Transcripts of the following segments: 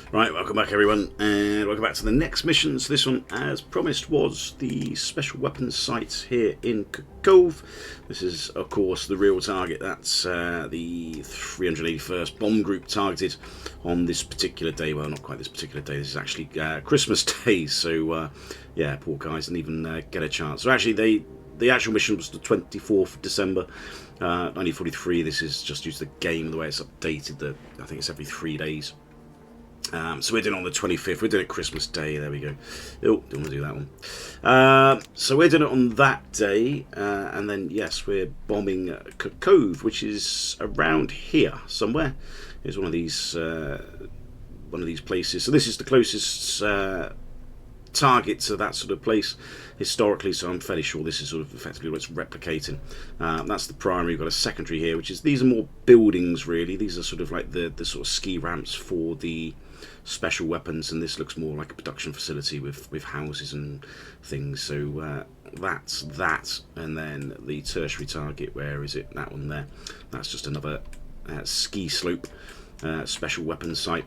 Right, welcome back everyone, and welcome back to the next mission. So this one, as promised, was the special weapons site here in Cocove. This is, of course, the real target. That's the 381st bomb group targeted on this particular day. Well, not quite this particular day. This is actually Christmas Day, so yeah, poor guys didn't even get a chance. So actually, the actual mission was the 24th of December, 1943. This is just due to the game, the way it's updated. I think it's every 3 days. So we're doing it on the 25th. We're doing it Christmas Day. There we go. Oh, don't want to do that one. So we're doing it on that day, and then yes, we're bombing Cocove, which is around here somewhere. It's one of these places. So this is the closest target to that sort of place historically, so I'm fairly sure this is sort of effectively what it's replicating. That's the primary. We've got a secondary here, which is, these are more buildings really. These are sort of like the sort of ski ramps for the special weapons, and this looks more like a production facility with houses and things. So that's that, and then the tertiary target, where is it? That one there. That's just another ski slope special weapons site.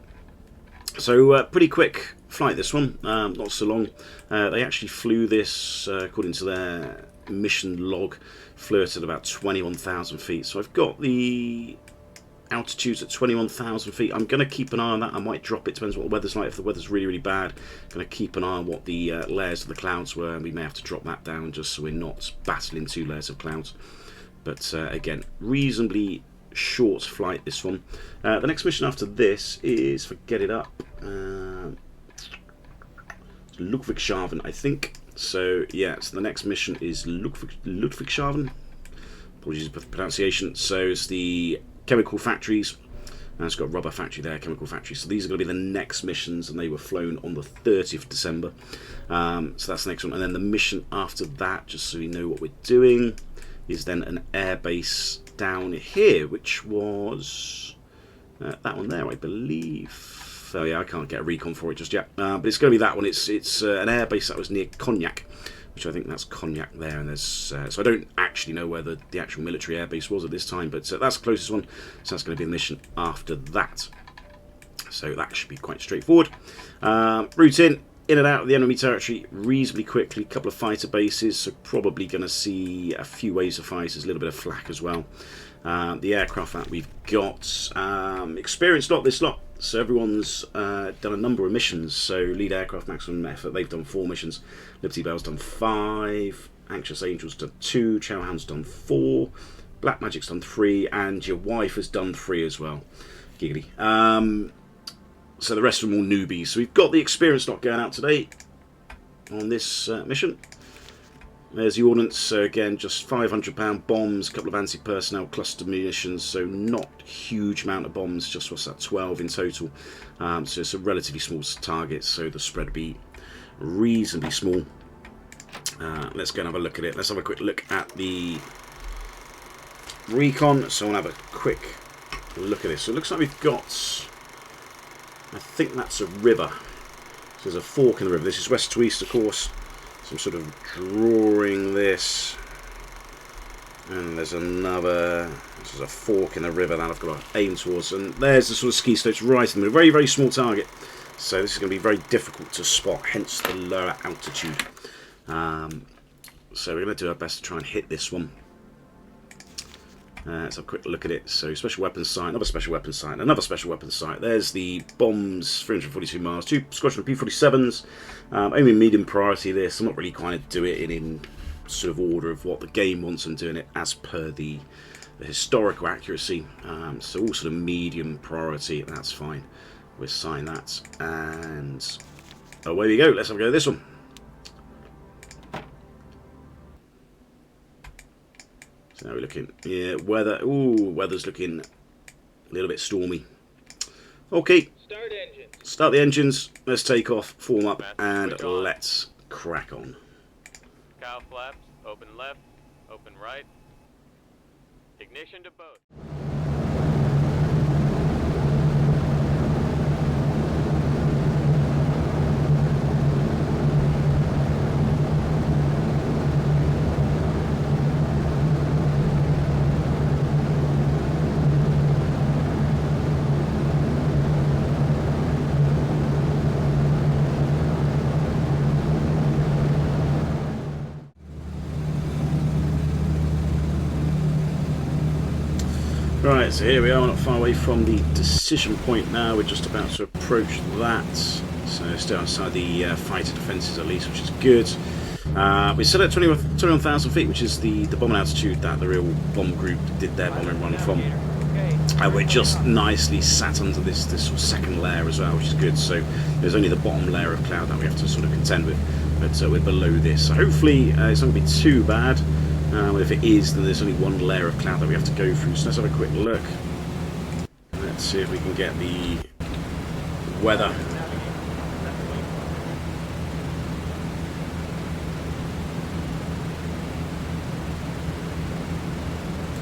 So pretty quick flight this one, not so long. They actually flew this, according to their mission log, flew it at about 21,000 feet. So I've got the altitudes at 21,000 feet. I'm going to keep an eye on that. I might drop it, depends what the weather's like. If the weather's really, really bad, I'm going to keep an eye on what the layers of the clouds were, and we may have to drop that down just so we're not battling two layers of clouds. But again, reasonably short flight this one. The next mission after this is, forget it up, Ludwigshafen, I think. So yeah, so the next mission is Ludwigshafen. Apologies for the pronunciation. So it's the chemical factories, and it's got a rubber factory there, chemical factory. So these are going to be the next missions, and they were flown on the 30th of December. So that's the next one, and then the mission after that, just so we know what we're doing, is then an air base down here, which was that one there, I believe. Oh yeah, I can't get a recon for it just yet, but it's going to be that one. It's an air base that was near Cognac, which I think that's Cognac there, and there's so I don't actually know where the actual military air base was at this time, but that's the closest one. So that's going to be the mission after that. So that should be quite straightforward. Route in and out of the enemy territory reasonably quickly. A couple of fighter bases, so probably going to see a few waves of fighters, a little bit of flak as well. The aircraft that we've got, experienced lot this lot. So everyone's done a number of missions. So lead aircraft maximum effort, they've done 4 missions. Liberty Bell's done 5. Anxious Angel's done 2. Chowhan's done 4. Black Magic's done 3, and your wife has done 3 as well. Giggity. So the rest of them all newbies. So we've got the experience lot going out today on this mission. There's the ordnance. So again, just £500 bombs, a couple of anti-personnel cluster munitions. So not huge amount of bombs. Just what's that? 12 in total. So it's a relatively small target. So the spread will be reasonably small. Let's go and have a look at it. Let's have a quick look at the recon. So I'll have a quick look at this. So it looks like we've got, I think that's a river. So there's a fork in the river. This is west to east, of course. So I'm sort of drawing this. And there's another, this is a fork in the river that I've got to aim towards. And there's the sort of ski slopes right in the middle. Very, very small target. So this is going to be very difficult to spot, hence the lower altitude. So we're going to do our best to try and hit this one. Let's have a quick look at it. So special weapons site, another special weapons site, another special weapons site. There's the bombs, 342 miles, 2 squadron P-47s. Only medium priority this. I'm not really trying to do it in sort of order of what the game wants. I'm doing it as per the historical accuracy. So all sort of medium priority, that's fine. We'll assign that, and away we go. Let's have a go at this one. So now we're looking, yeah, weather. Ooh, weather's looking a little bit stormy. Okay, start the engines. Let's take off, form up, and let's crack on. Cow flaps, open left, open right. Ignition to both. Right, so here we are, not far away from the decision point now. We're just about to approach that. So still outside the fighter defences at least, which is good. We're still at 21,000 feet, which is the bomb altitude that the real bomb group did their bombing run from. We're just nicely sat under this sort of second layer as well, which is good. So there's only the bottom layer of cloud that we have to sort of contend with, but we're below this. So hopefully it's not going to be too bad. If it is, then there's only one layer of cloud that we have to go through. So let's have a quick look. Let's see if we can get the weather.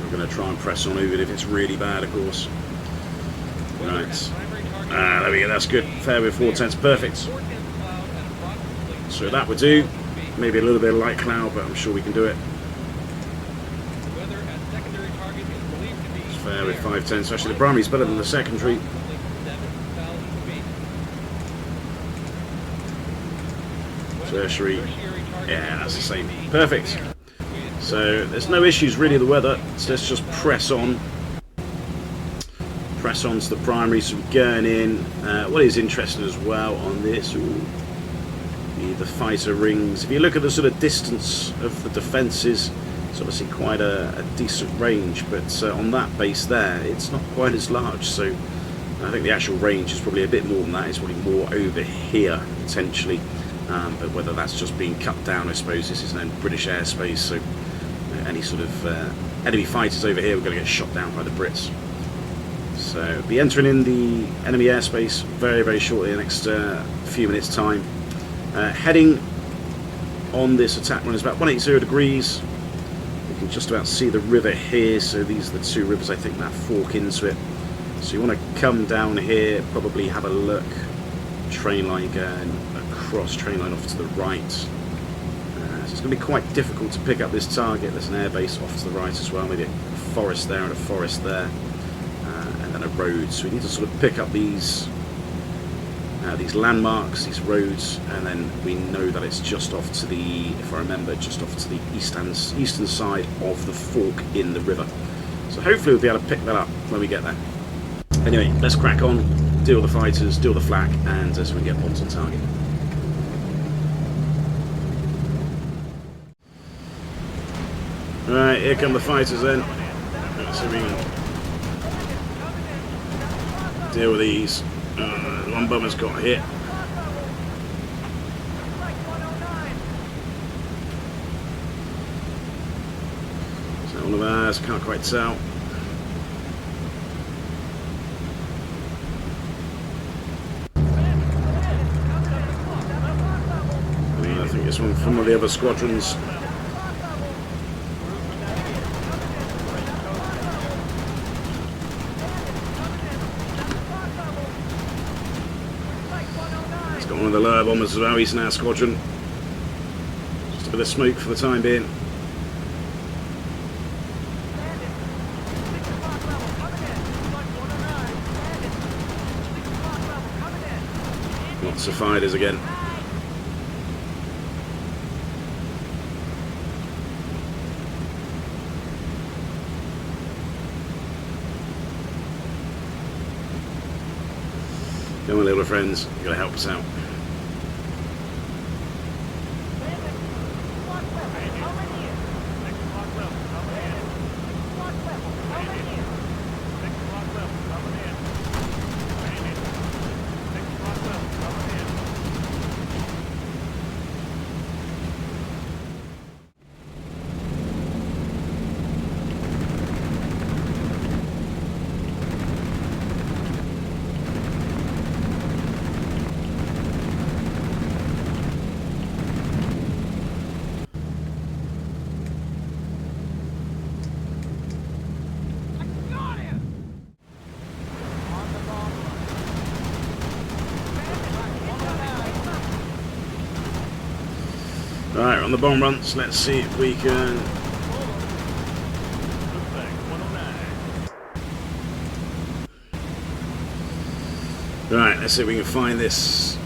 I'm going to try and press on over it if it's really bad, of course. Right. There we go, that's good. Fair with 4/10, perfect. So that would do. Maybe a little bit of light cloud, but I'm sure we can do it. It's fair with 5/10, so actually the primary is better than the secondary. Tertiary, yeah, that's the same. Perfect. So there's no issues really with the weather, so let's just press on. Press on to the primary, so we're going in. What is interesting as well on this, the fighter rings. If you look at the sort of distance of the defences, it's obviously quite a decent range, but on that base there, it's not quite as large. So I think the actual range is probably a bit more than that. It's probably more over here, potentially. But whether that's just being cut down, I suppose this is then British airspace, so any sort of enemy fighters over here, we're going to get shot down by the Brits. So be entering in the enemy airspace very, very shortly, in the next few minutes' time. Heading on this attack run is about 180 degrees. You can just about see the river here, so these are the two rivers I think that fork into it. So you want to come down here, probably have a look. Train line going across, train line off to the right. So it's going to be quite difficult to pick up this target. There's an airbase off to the right as well, maybe a forest there and a forest there, and then a road. So we need to sort of pick up these landmarks, these roads, and then we know that it's just off to the, if I remember, just off to the eastern side of the fork in the river. So hopefully we'll be able to pick that up when we get there. Anyway, let's crack on, deal with the fighters, deal with the flak, and so we get bombs on target. Right, here come the fighters then. Let's see if we can deal with these. One bomber's got hit. Is that one of ours? Can't quite tell. I think it's one from one of the other squadrons. One of the lower bombers as well, he's in our squadron. Just a bit of smoke for the time being. Lots of fighters again. Come on, little friends, you've got to help us out. Right, on the bomb runs, let's see if we can... Right, let's see if we can find this.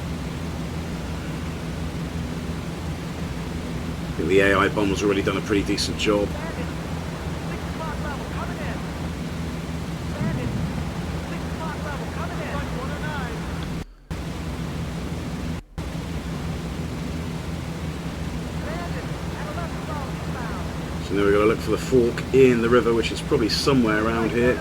I think the AI bomb has already done a pretty decent job. So now we've got to look for the fork in the river, which is probably somewhere around here.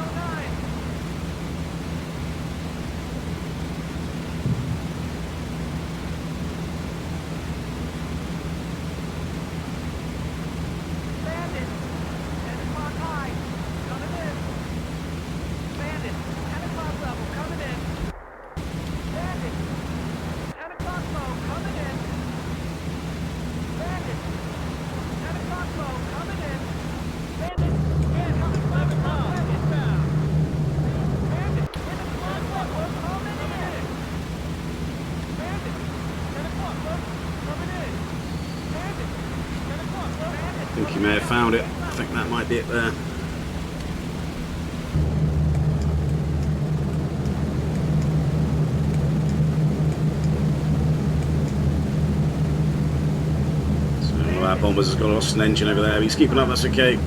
I think you may have found it. I think that might be it there. So one of our bombers has got lost an engine over there. He's keeping up, that's okay.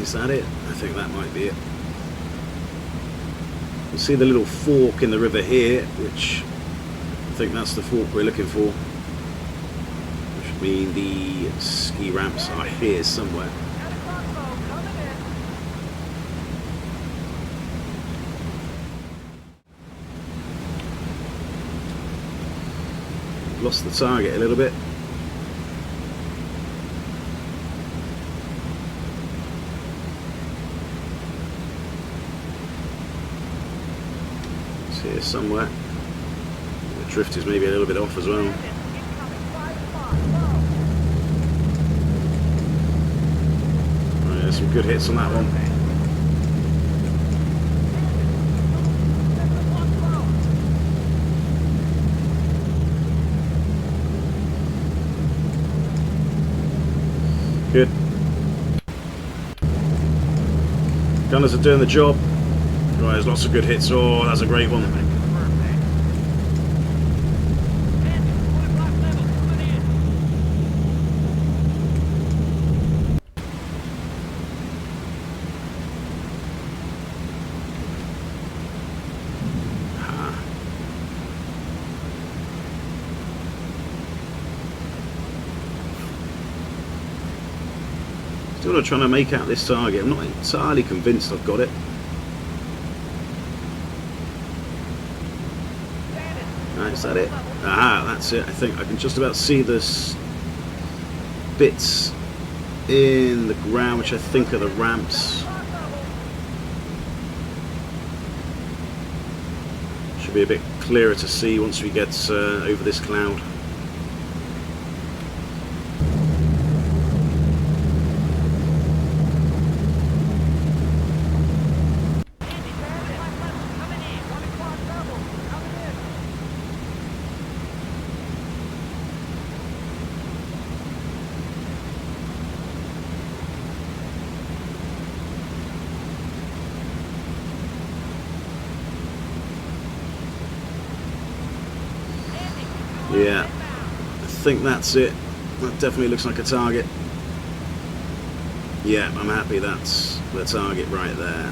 Is that it? I think that might be it. You see the little fork in the river here, which I think that's the fork we're looking for. Which means the ski ramps are here somewhere. Lost the target a little bit. Here somewhere. The drift is maybe a little bit off as well. Right, there's some good hits on that one. Good. Gunners are doing the job. Right, there's lots of good hits. Oh, that's a great one. Still not trying to make out this target. I'm not entirely convinced I've got it. Is that it? Ah, that's it. I think I can just about see this bits in the ground, which I think are the ramps. Should be a bit clearer to see once we get over this cloud. Yeah, I think that's it. That definitely looks like a target. Yeah, I'm happy that's the target right there.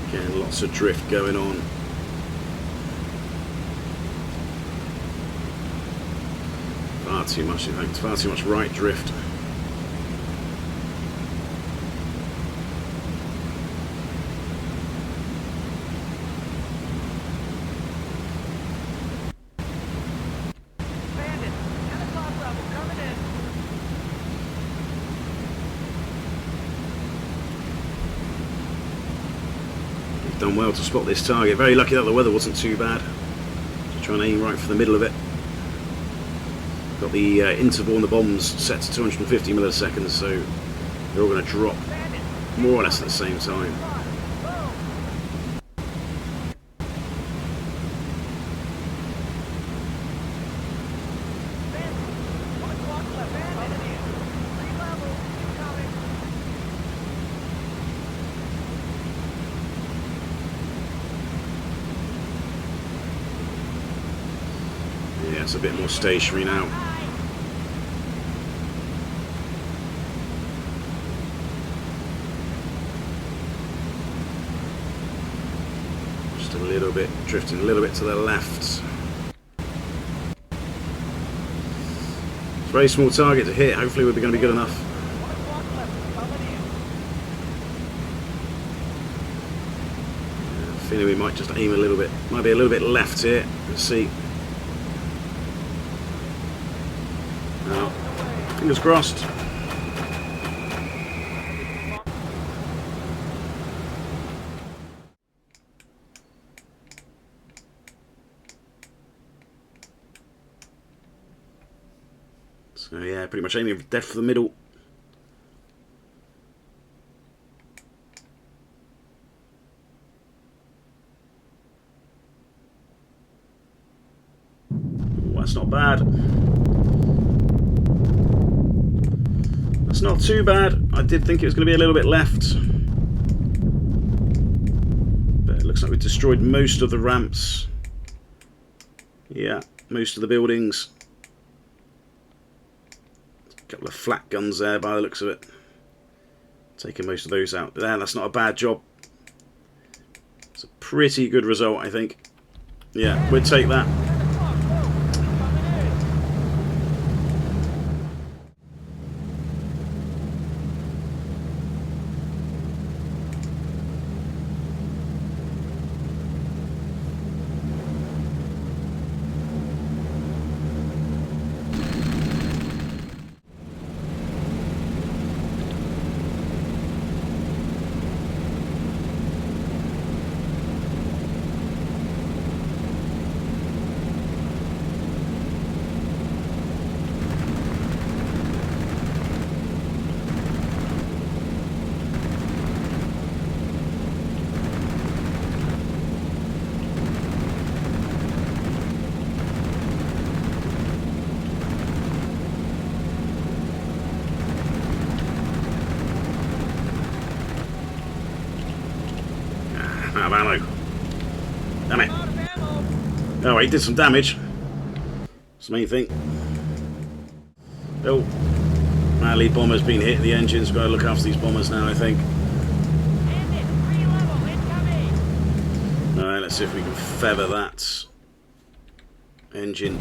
Again, lots of drift going on. Far too much, in fact, far too much right drift. Done well to spot this target. Very lucky that the weather wasn't too bad. Just trying to aim right for the middle of it. Got the interval on the bombs set to 250 milliseconds, so they're all going to drop more or less at the same time. Yeah, it's a bit more stationary now. Just a little bit, drifting a little bit to the left. It's a very small target to hit. Hopefully we're going to be good enough. Feeling we might just aim a little bit, might be a little bit left here. Let's see. Fingers crossed. So yeah, pretty much aiming dead for the middle. That's not bad. That's not too bad. I did think it was going to be a little bit left. But it looks like we've destroyed most of the ramps. Yeah, most of the buildings. A couple of flak guns there by the looks of it. Taking most of those out. But there, that's not a bad job. It's a pretty good result, I think. Yeah, we'd take that. Out of ammo. Damn it. Oh, he did some damage. That's the main thing. Oh. Our lead bomber's been hit. The engine's got to look after these bombers now, I think. Alright, let's see if we can feather that engine.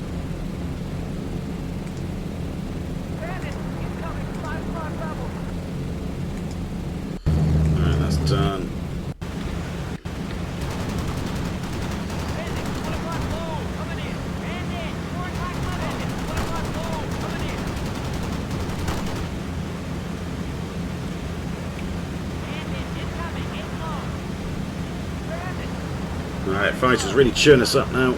Alright, that's done. Alright, fighters really churn us up now.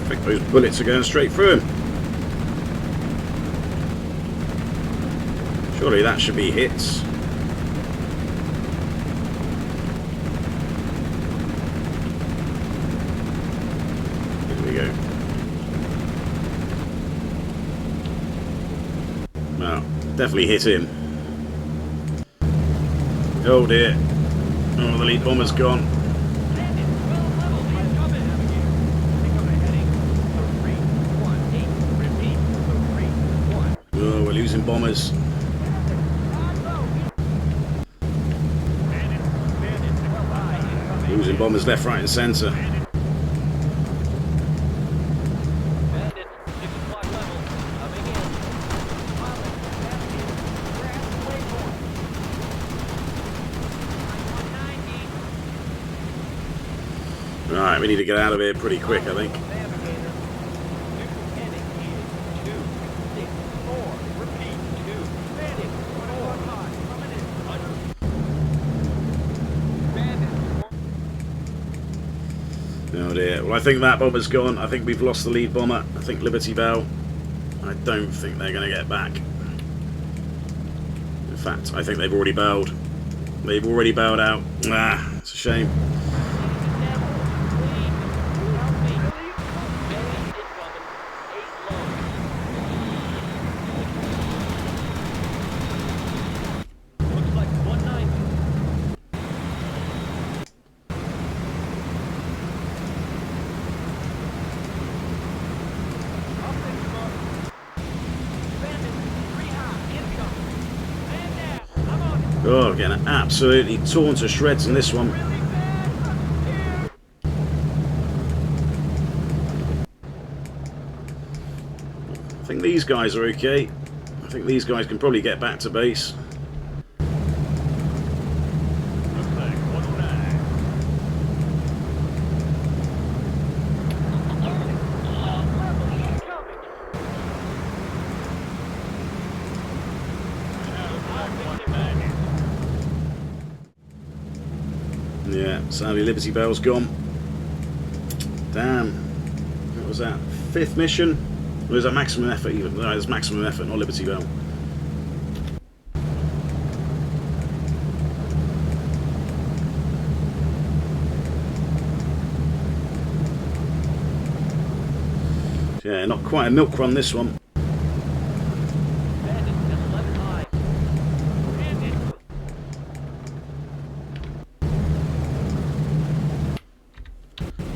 I think those bullets are going straight through him. Surely that should be hits. Well, definitely hit him. Oh dear. Oh, the lead bomber's gone. Oh, we're losing bombers. Losing bombers left, right and centre. Right, we need to get out of here pretty quick, I think. Oh dear. Well, I think that bomber's gone. I think we've lost the lead bomber. I think Liberty Bell. I don't think they're going to get back. In fact, I think they've already bailed. They've already bailed out. Ah, it's a shame. Oh, getting absolutely torn to shreds in this one. I think these guys are okay. I think these guys can probably get back to base. Yeah, sadly Liberty Bell's gone. Damn. What was that? 5th mission? Or was that maximum effort even? No, it's maximum effort, not Liberty Bell. Yeah, not quite a milk run this one.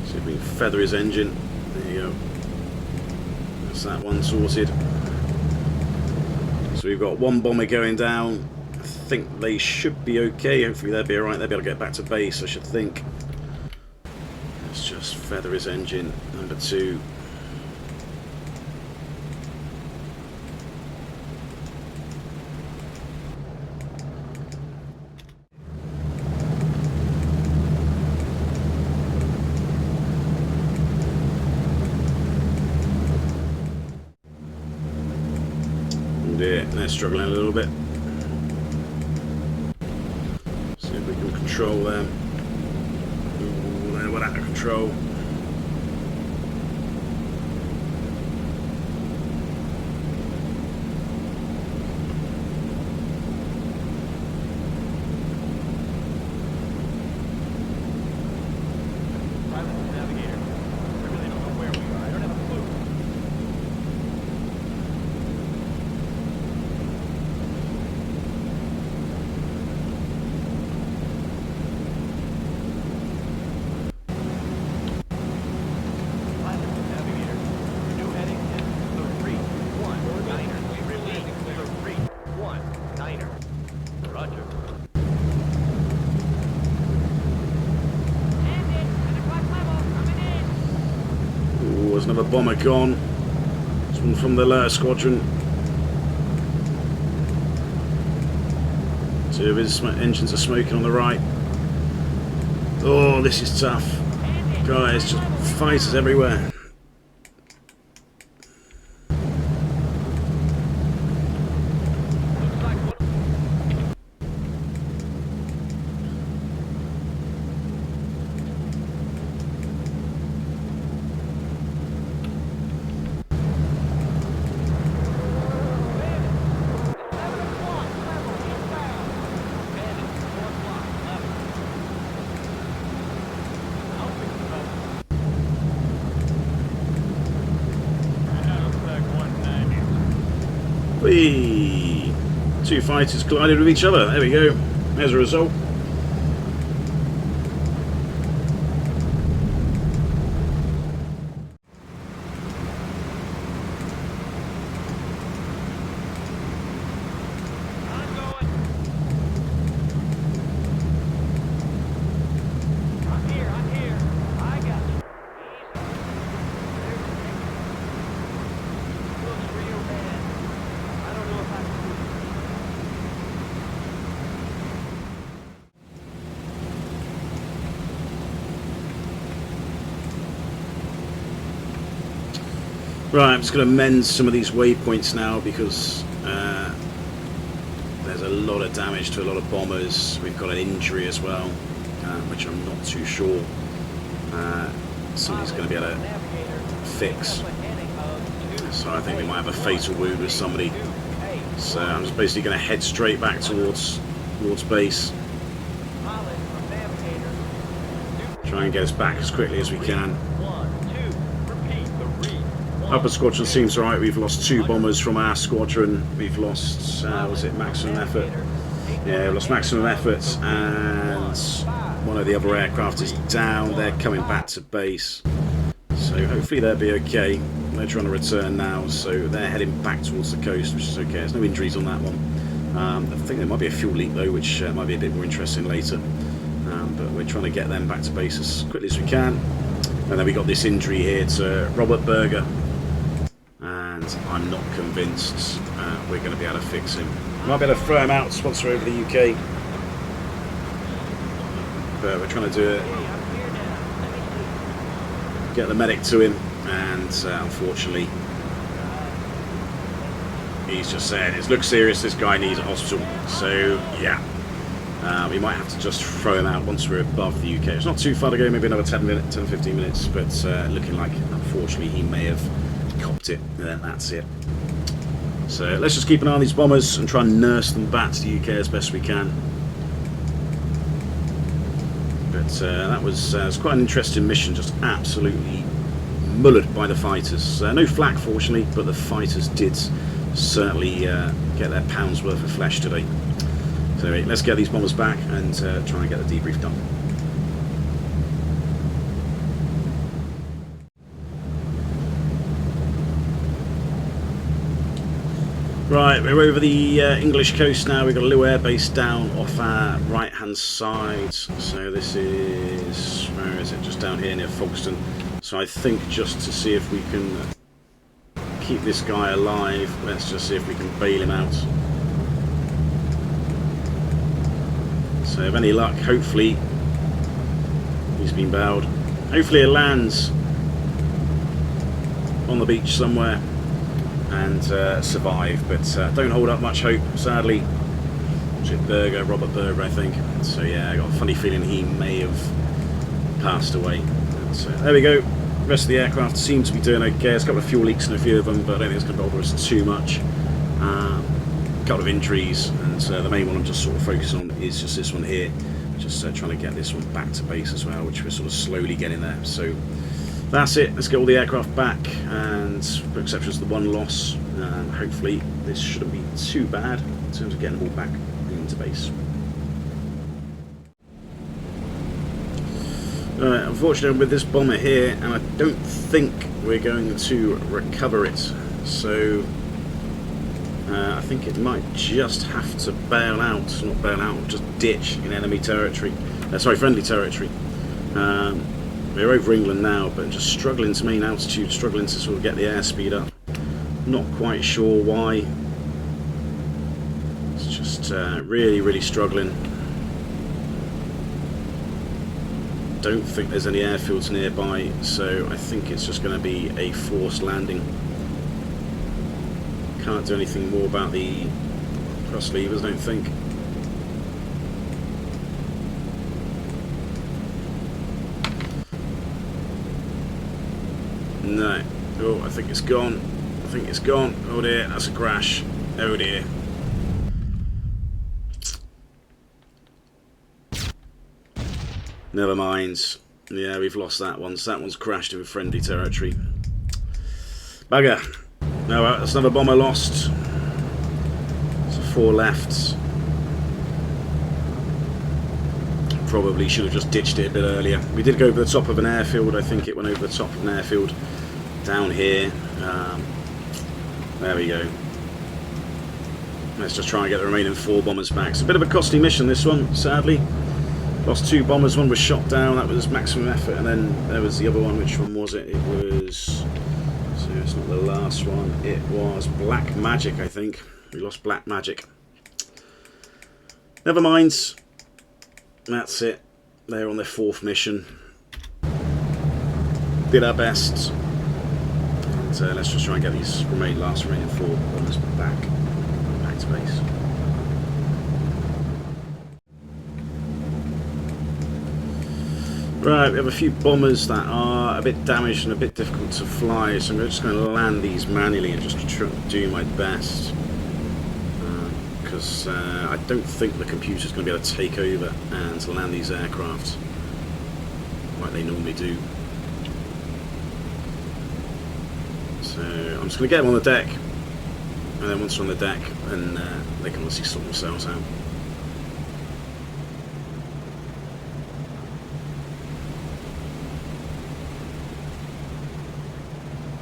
See if we can feather his engine. There you go. That's that one sorted. So we've got one bomber going down. I think they should be okay. Hopefully they'll be alright. They'll be able to get back to base, I should think. Let's just feather his engine. Number 2. Yeah, they're struggling a little bit. See if we can control them. Ooh, they went out of control. There's another bomber gone. This one from the lower squadron. 2 of his engines are smoking on the right. Oh, this is tough. Guys, just fighters everywhere. Whee! 2 fighters collided with each other. There we go. There's a result. Right, I'm just going to mend some of these waypoints now because there's a lot of damage to a lot of bombers. We've got an injury as well, which I'm not too sure somebody's going to be able to fix. So I think we might have a fatal wound with somebody. So I'm just basically going to head straight back towards base. Try and get us back as quickly as we can. Upper squadron seems alright. We've lost 2 bombers from our squadron. We've lost, was it maximum effort? Yeah, we've lost maximum effort, and one of the other aircraft is down. They're coming back to base. So hopefully they'll be okay. They're trying to return now, so they're heading back towards the coast, which is okay. There's no injuries on that one. I think there might be a fuel leak though, which might be a bit more interesting later. But we're trying to get them back to base as quickly as we can. And then we got this injury here to Robert Berger, and I'm not convinced we're going to be able to fix him. Might be able to throw him out once we're over the UK, but we're trying to do it, get the medic to him, and unfortunately he's just saying it looks serious, this guy needs a hospital. So yeah, we might have to just throw him out once we're above the UK. It's not too far to go, maybe another 10-15 minutes, but looking like unfortunately he may have copped it, and then that's it. So let's just keep an eye on these bombers and try and nurse them back to the UK as best we can. But that was quite an interesting mission, just absolutely mullered by the fighters. No flak fortunately, but the fighters did certainly get their pound's worth of flesh today. So anyway, let's get these bombers back and try and get the debrief done. Right, we're over the English coast now. We've got a little air base down off our right hand side. So this is, where is it? Just down here near Folkestone. So I think just to see if we can keep this guy alive, let's just see if we can bail him out. So if any luck, hopefully he's been bailed. Hopefully it lands on the beach somewhere and survive, but don't hold up much hope, sadly. Berger, Robert Berger, I think. So yeah, I got a funny feeling he may have passed away. So there we go. The rest of the aircraft seems to be doing okay. There's a couple of fuel leaks in a few of them, but I don't think it's going to bother us too much. A couple of injuries, and the main one I'm just sort of focusing on is just this one here. Just trying to get this one back to base as well, which we're sort of slowly getting there. So that's it. Let's get all the aircraft back, and with exceptions to the one loss, hopefully this shouldn't be too bad in terms of getting them all back into base. Unfortunately with this bomber here, and I don't think we're going to recover it, so I think it might just have to bail out, not bail out, just ditch in enemy territory, sorry, friendly territory. We're over England now, but just struggling to main altitude, struggling to sort of get the airspeed up. Not quite sure why. It's just really struggling. Don't think there's any airfields nearby, so I think it's just going to be a forced landing. Can't do anything more about the thrust levers, I don't think. No. Oh, I think it's gone. I think it's gone. Oh dear, that's a crash. Oh dear. Never mind. Yeah, we've lost that one. So that one's crashed in friendly territory. Bugger. No, that's another bomber lost. So 4 left. Probably should have just ditched it a bit earlier. We did go over the top of an airfield. I think it went over the top of an airfield down here. There we go. Let's just try and get the remaining 4 bombers back. It's a bit of a costly mission, this one, sadly. Lost 2 bombers, one was shot down, that was maximum effort, and then there was the other one. Which one was it? It was, so it's not the last one, it was Black Magic, I think. We lost Black Magic. Never mind. That's it. They're on their 4th mission. Did our best. And let's just try and get these last remaining 4 bombers back to base. Right, we have a few bombers that are a bit damaged and a bit difficult to fly, so I'm just going to land these manually and just try to do my best. Because I don't think the computer's going to be able to take over and land these aircraft like they normally do. So I'm just going to get them on the deck, and then once they're on the deck, then they can obviously sort themselves out.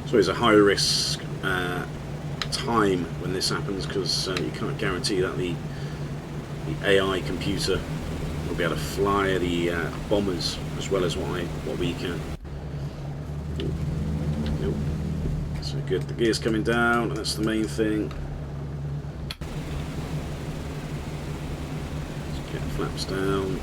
So it's a high risk time when this happens, because you can't guarantee that the AI computer will be able to fly the bombers as well as what we can. Nope. So good, the gear's coming down, that's the main thing. Let's get the flaps down.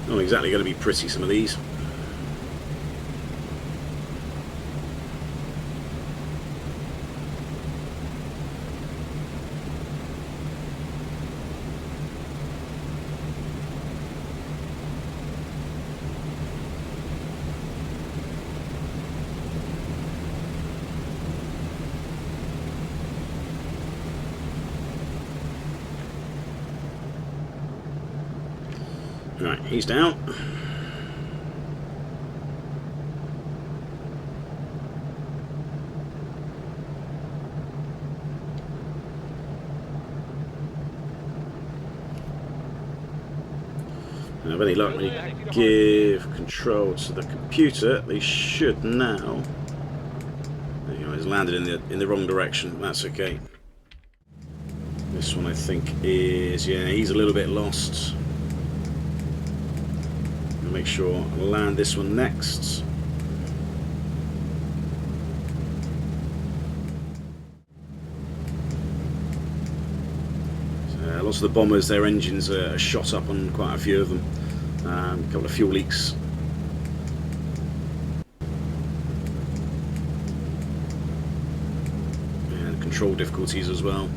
Not exactly going to be pretty, some of these. Right, he's down. And with any luck, when you give control to the computer, they should now. There you go, he's landed in the wrong direction. That's okay. This one I think is, yeah, he's a little bit lost. Make sure I land this one next. So, lots of the bombers, their engines are shot up on quite a few of them. A couple of fuel leaks. And control difficulties as well.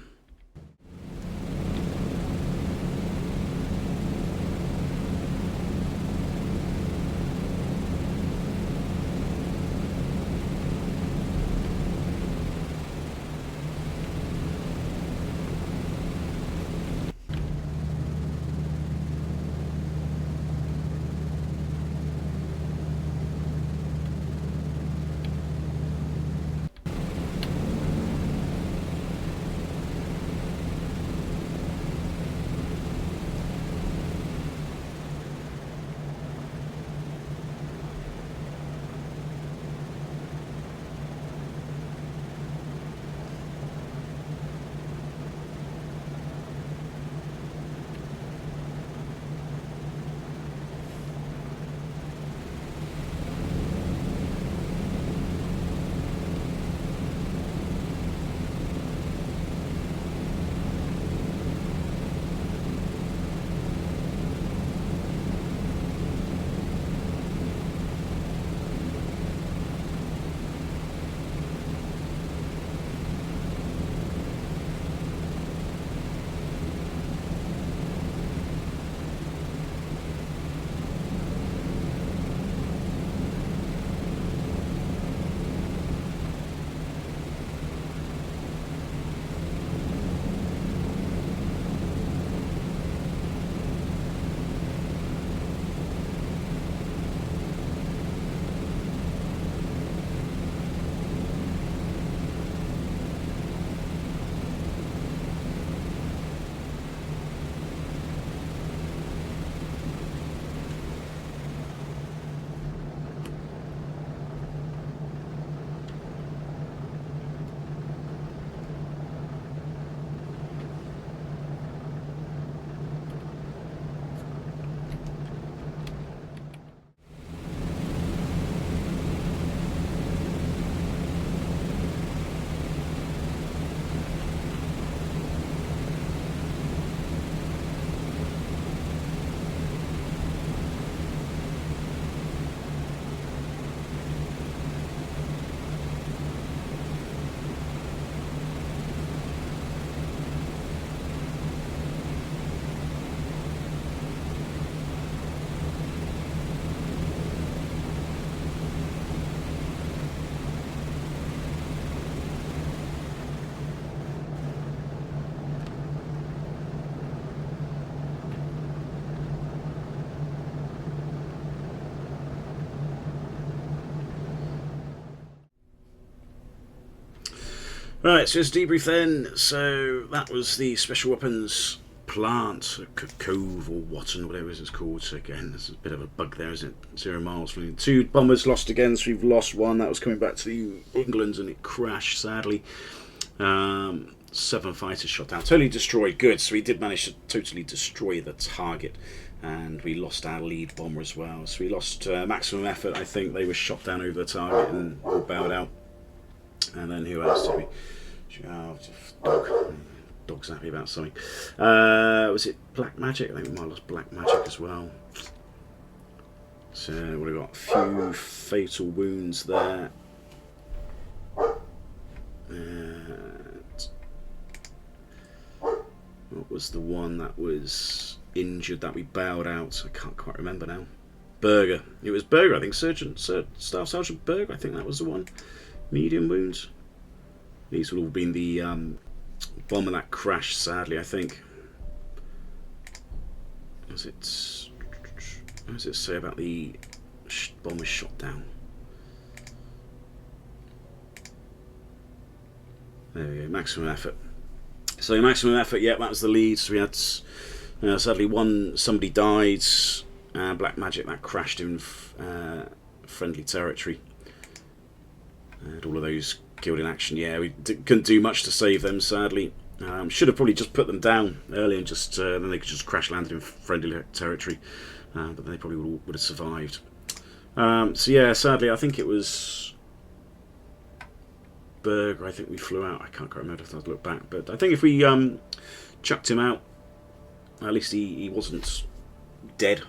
Right, so it's debrief then. So that was the special weapons plant, Cocove or Watten, whatever it's called. So again, there's a bit of a bug there, isn't it? 0 miles from 2 bombers lost again, so we've lost one. That was coming back to England and it crashed sadly. 7 fighters shot down, totally destroyed. Good, so we did manage to totally destroy the target, and we lost our lead bomber as well. So we lost maximum effort. I think they were shot down over the target and all bowed out. And then who else did we? Dog's happy about something. Was it Black Magic? I think we might have lost Black Magic as well. So we've got a few fatal wounds there. What was the one that was injured that we bailed out? I can't quite remember now. Berger. It was Berger, I think. Staff Sergeant Berger, I think that was the one. Medium wounds. These would all have been the bomber that crashed, sadly, I think. What does it say about the bomber shot down? There we go, maximum effort. So maximum effort, yeah, that was the lead. So we had, sadly, somebody died, Black Magic, that crashed in friendly territory. And all of those killed in action. Yeah, we couldn't do much to save them, sadly. Should have probably just put them down early and just then they could just crash landed in friendly territory, but then they probably would have survived. So yeah, sadly, I think it was Berger. I think we flew out. I can't quite remember if I look back, but I think if we chucked him out, at least he wasn't dead.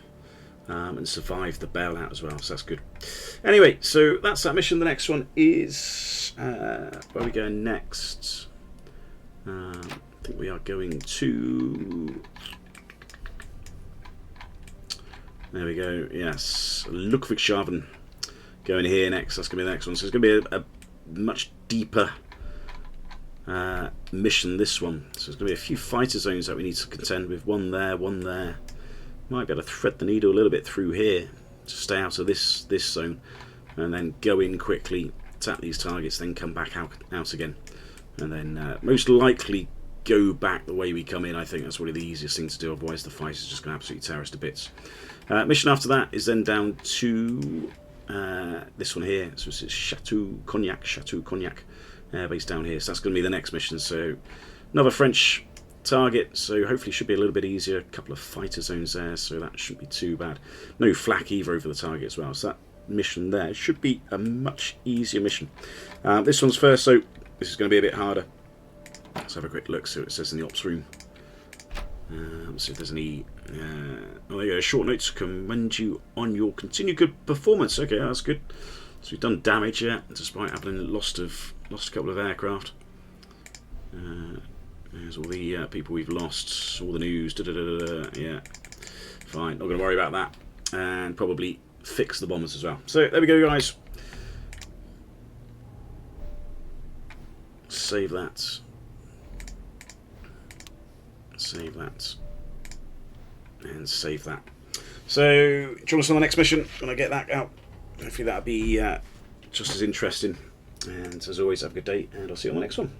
And survived the bailout as well, so that's good. Anyway, so that's that mission. The next one is where are we going next? I think we are going to. There we go. Yes, Ludwigshafen. Going here next. That's going to be the next one. So it's going to be a much deeper mission. This one. So there's going to be a few fighter zones that we need to contend with. One there, one there. Might be able to thread the needle a little bit through here to stay out of this zone, and then go in quickly, attack these targets, then come back out again, and then most likely go back the way we come in. I think that's probably the easiest thing to do. Otherwise, the fight is just going to absolutely tear us to bits. Mission after that is then down to this one here. So it's Chateau Cognac, base down here. So that's going to be the next mission. So another French target, so hopefully should be a little bit easier. A couple of fighter zones there, so that shouldn't be too bad. No flak either over the target as well, so that mission there should be a much easier mission. This one's first, so this is going to be a bit harder. Let's have a quick look, see what it says in the ops room. See if there's any oh, there you go, short notes. Commend you on your continued good performance. Okay, that's good. So we've done damage, yeah, despite having lost a couple of aircraft. There's all the people we've lost, all the news, yeah, fine, not going to worry about that, and probably fix the bombers as well. So there we go, guys. Save that, and save that. So join us on the next mission when I get that out. Hopefully that'll be just as interesting, and as always, have a good day, and I'll see you on the next one.